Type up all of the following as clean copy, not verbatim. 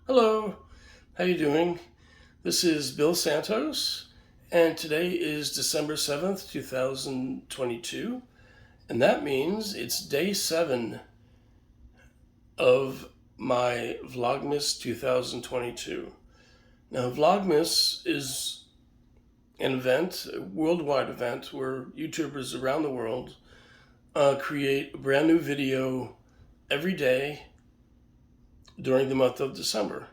Hello, how you doing? This is Bill Santos, and today is December 7th, 2022, and that means it's day 7 of my Vlogmas 2022. Now, Vlogmas is an event, a worldwide event, where YouTubers around the world create a brand new video every day during the month of December.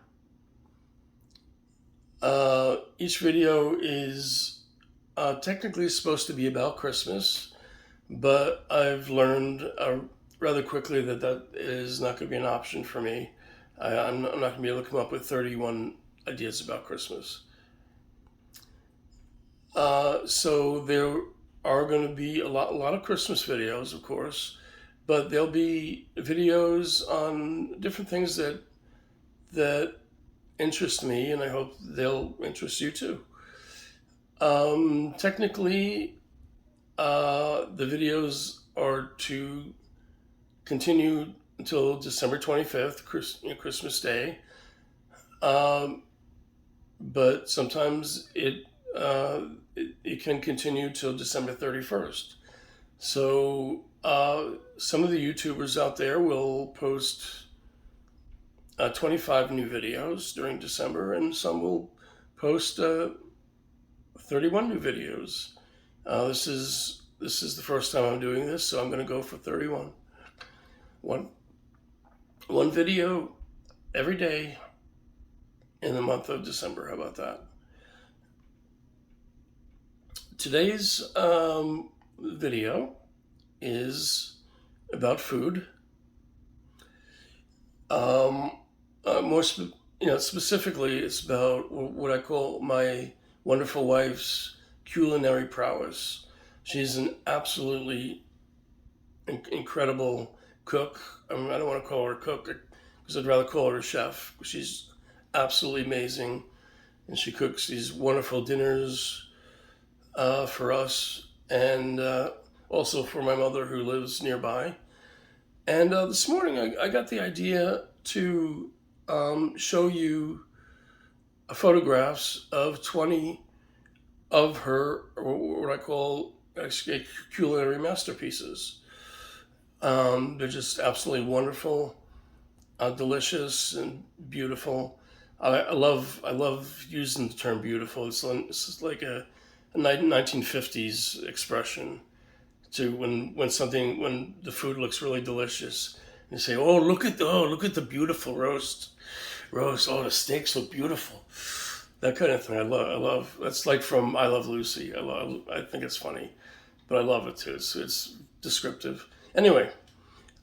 Each video is technically supposed to be about Christmas, but I've learned rather quickly that is not going to be an option for me. I'm not going to be able to come up with 31 ideas about Christmas. So there are going to be a lot of Christmas videos, of course, but there'll be videos on different things that interest me, and I hope they'll interest you too. Technically, the videos are to continue until December 25th, Christmas Day. But sometimes it can continue till December 31st. So some of the YouTubers out there will post 25 new videos during December, and some will post 31 new videos. This is the first time I'm doing this, so I'm going to go for 31. One video every day in the month of December. How about that? Today's video is about food. Specifically, it's about what I call my wonderful wife's culinary prowess. She's an absolutely incredible cook. I don't want to call her a cook because I'd rather call her a chef. She's absolutely amazing, and she cooks these wonderful dinners for us, and also for my mother who lives nearby. And this morning I got the idea to show you photographs of 20 of her, what I call culinary masterpieces. They're just absolutely wonderful, delicious, and beautiful. I love using the term beautiful. It's just like a 1950s expression to when the food looks really delicious. You say, "Oh, look at the beautiful roast. Oh, the steaks look beautiful." That kind of thing. I love. That's like from I Love Lucy. I think it's funny, but I love it too. It's descriptive. Anyway,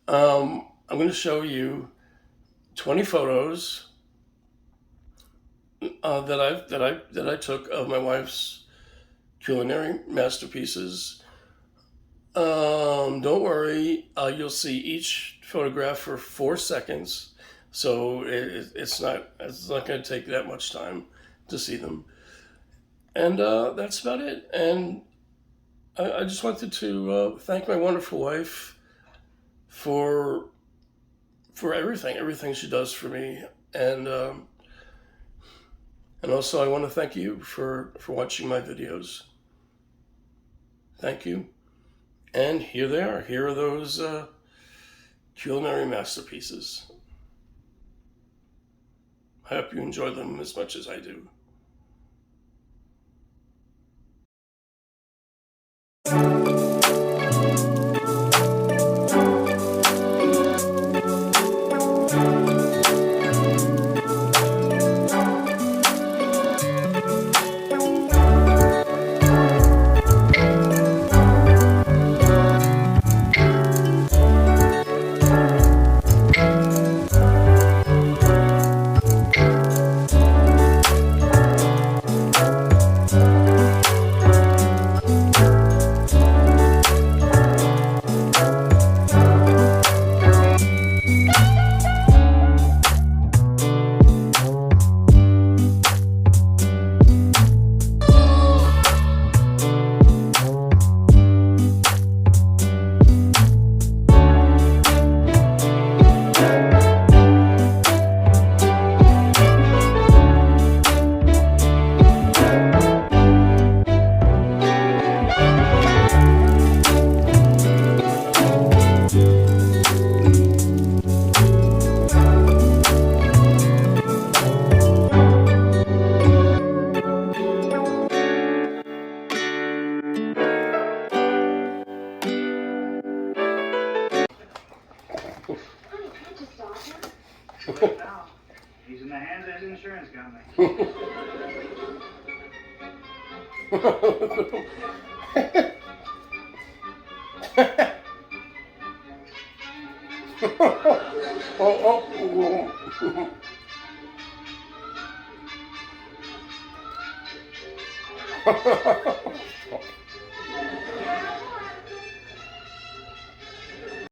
I'm going to show you 20 photos that I took of my wife's culinary masterpieces. Don't worry, you'll see each photograph for 4 seconds, so it's not going to take that much time to see them. And that's about it. And I just wanted to thank my wonderful wife for everything she does for me, and also I want to thank you for watching my videos. Thank you. And here they are. Here are those culinary masterpieces. I hope you enjoy them as much as I do. But now, he's in the hands of his insurance company.